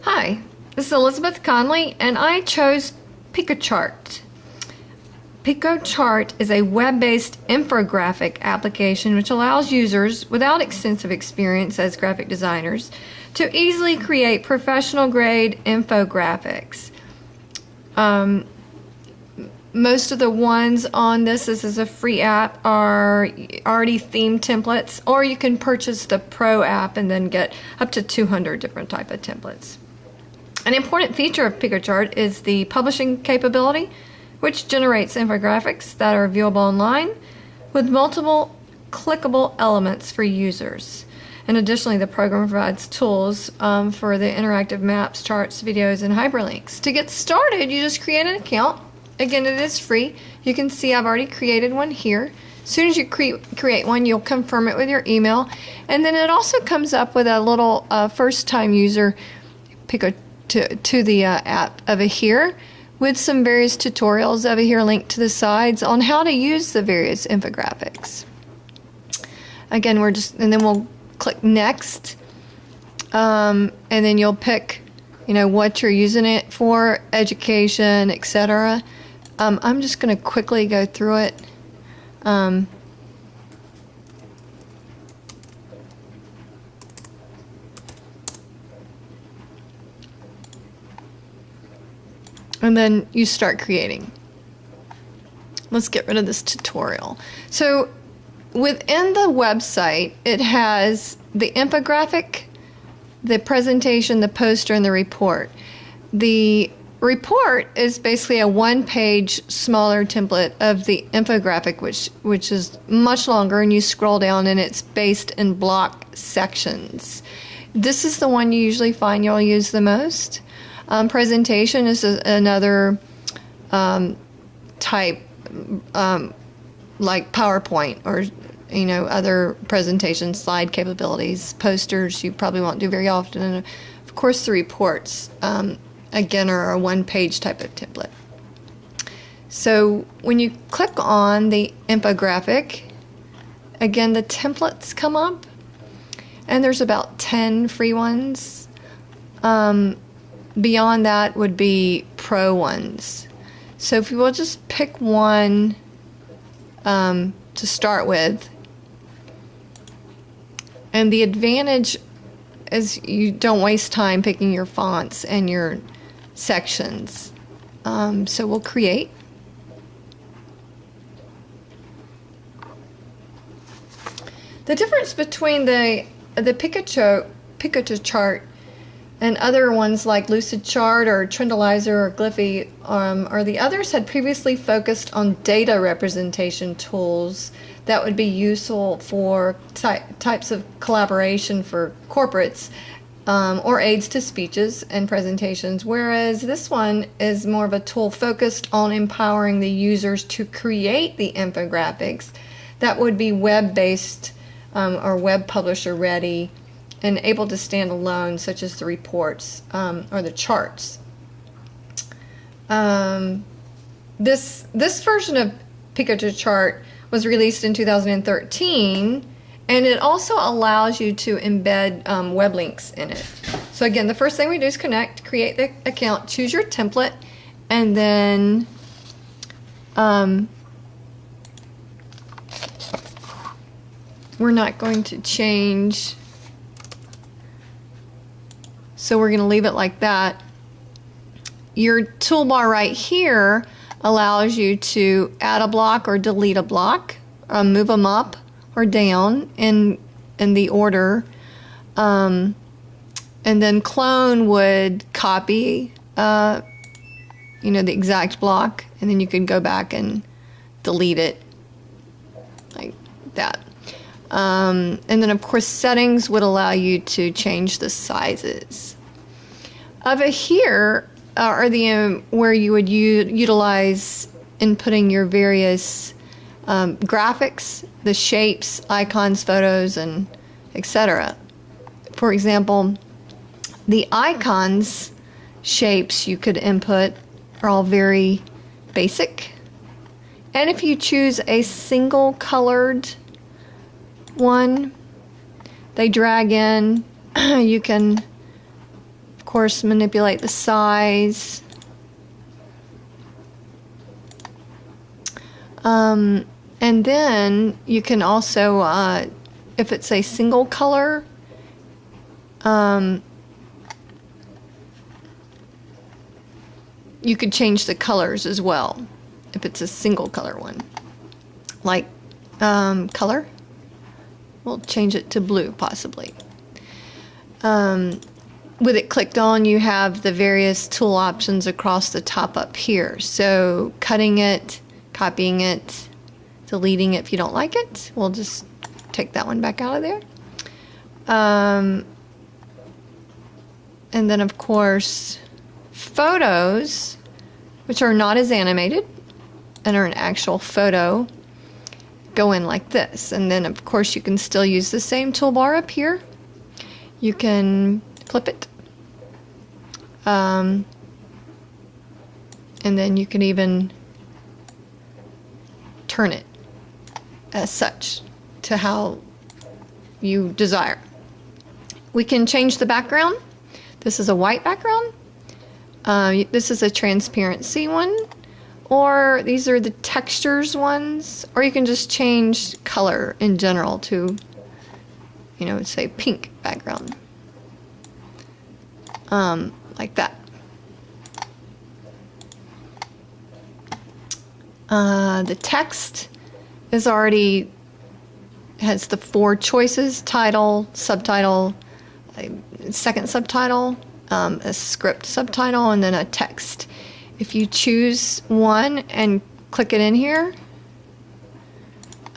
Hi, this is Elizabeth Conley, and I chose PIKTOCHART. PIKTOCHART is a web-based infographic application which allows users without extensive experience as graphic designers to easily create professional-grade infographics. Most of the ones on this is a free app are already themed templates, or you can purchase the Pro app and then get up to 200 different type of templates. An important feature of PIKTOCHART is the publishing capability, which generates infographics that are viewable online with multiple clickable elements for users. And additionally, the program provides tools for the interactive maps, charts, videos, and hyperlinks. To get started, you just create an account. Again, it is free. You can see I've already created one here. As soon as you create one, you'll confirm it with your email. And then it also comes up with a little first-time user to the app over here with some various tutorials over here linked to the sides on how to use the various infographics. Again, and then we'll click next, and then you'll pick, what you're using it for, education, etc. I'm just going to quickly go through it. And then you start creating. Let's get rid of this tutorial. So within the website, it has the infographic, the presentation, the poster, and the report. The report is basically a one-page smaller template of the infographic, which is much longer, and you scroll down and it's based in block sections. This is the one you usually find you'll use the most. Presentation is another type, like PowerPoint or other presentation slide capabilities. Posters you probably won't do very often, and of course the reports again are a one-page type of template. So when you click on the infographic, again the templates come up, and there's about 10 free ones. Beyond that would be pro ones. So if you will just pick one to start with. And the advantage is you don't waste time picking your fonts and your sections. So we'll create. The difference between the PIKTOCHART and other ones like Lucidchart or Trendalizer or Glyphy or the others had previously focused on data representation tools that would be useful for types of collaboration for corporates or aids to speeches and presentations, whereas this one is more of a tool focused on empowering the users to create the infographics that would be web-based or web publisher ready and able to stand alone, such as the reports or the charts. This version of PIKTOCHART was released in 2013, and it also allows you to embed web links in it. So again, the first thing we do is connect, create the account, choose your template, and then we're not going to change. So we're going to leave it like that. Your toolbar right here allows you to add a block or delete a block, move them up or down in the order. And then clone would copy the exact block, and then you could go back and delete it like that. And then of course settings would allow you to change the sizes. Over here are the where you would utilize inputting your various graphics, the shapes, icons, photos, and etc. For example, the icons shapes you could input are all very basic. And if you choose a single colored one, they drag in. You can course, manipulate the size. And then you can also, if it's a single color, you could change the colors as well if it's a single color one. Like color, we'll change it to blue possibly. With it clicked on, you have the various tool options across the top up here. So cutting it, copying it, deleting it if you don't like it. We'll just take that one back out of there. And then of course, photos, which are not as animated and are an actual photo, go in like this. And then of course you can still use the same toolbar up here. You can flip it. And then you can even turn it as such to how you desire. We can change the background. This is a white background. This is a transparency one, or these are the textures ones, or you can just change color in general to, you know, say pink background, like that. The text is already has the 4 choices: title, subtitle, a second subtitle, a script subtitle, and then a text. If you choose one and click it in here,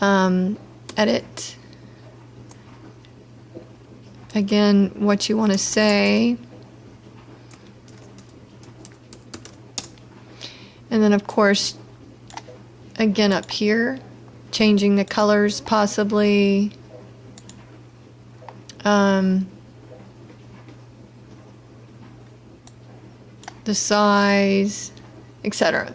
edit, again, what you want to say, and then of course, again up here, changing the colors possibly, the size, etc.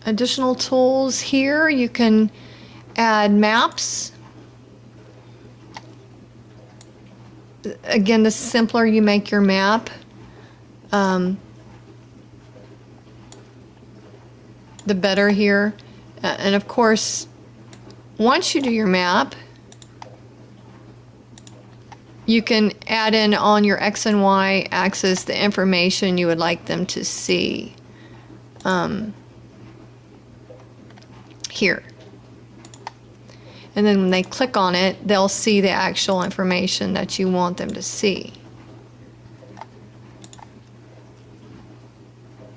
Additional tools here, you can add maps. Again, the simpler you make your map, the better here. And of course, once you do your map, you can add in on your X and Y axis the information you would like them to see here. And then when they click on it, they'll see the actual information that you want them to see.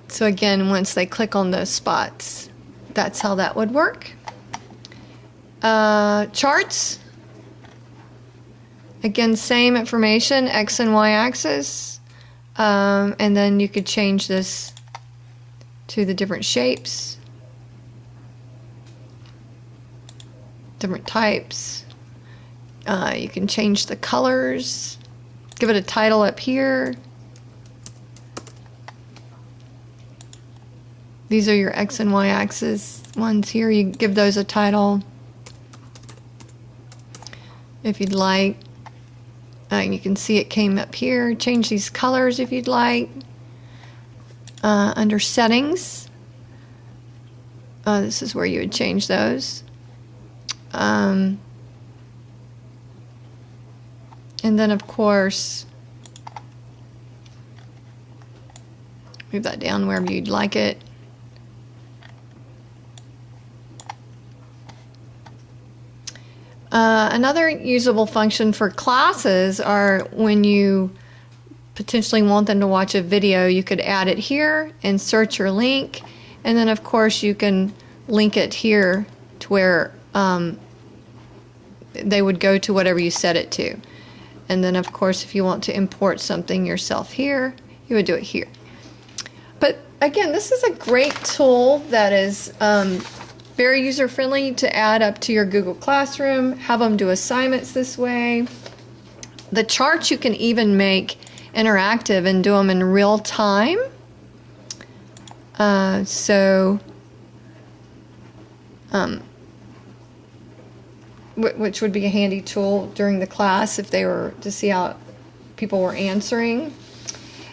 So again, once they click on those spots, that's how that would work. Charts. Again, same information, X and Y axis. And then you could change this to the different shapes, different types. You can change the colors, give it a title up here. These are your X and Y axis ones here. You give those a title if you'd like. You can see it came up here. Change these colors if you'd like. Under settings, this is where you would change those. And then of course, move that down wherever you'd like it. Another usable function for classes are when you potentially want them to watch a video, you could add it here, insert your link, and then of course you can link it here to where they would go to whatever you set it to. And then of course if you want to import something yourself here, you would do it here. But again, this is a great tool that is very user-friendly to add up to your Google Classroom, have them do assignments this way. The charts you can even make interactive and do them in real time. which would be a handy tool during the class if they were to see how people were answering.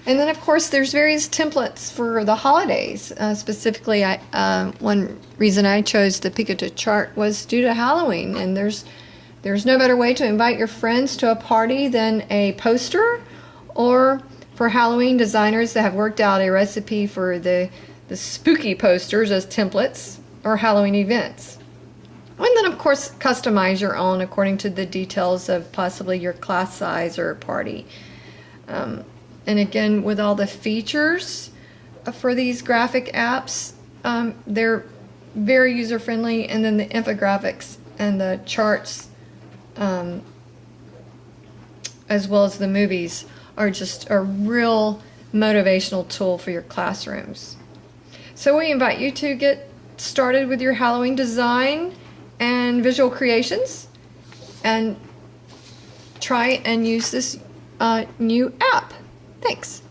And then, of course, there's various templates for the holidays. Specifically, one reason I chose the PIKTOCHART was due to Halloween. And there's no better way to invite your friends to a party than a poster, or for Halloween, designers that have worked out a recipe for the spooky posters as templates or Halloween events. And then, of course, customize your own according to the details of possibly your class size or party. And again, with all the features for these graphic apps, they're very user-friendly, and then the infographics and the charts, as well as the movies, are just a real motivational tool for your classrooms. So we invite you to get started with your Halloween design and visual creations, and try and use this new app. Thanks.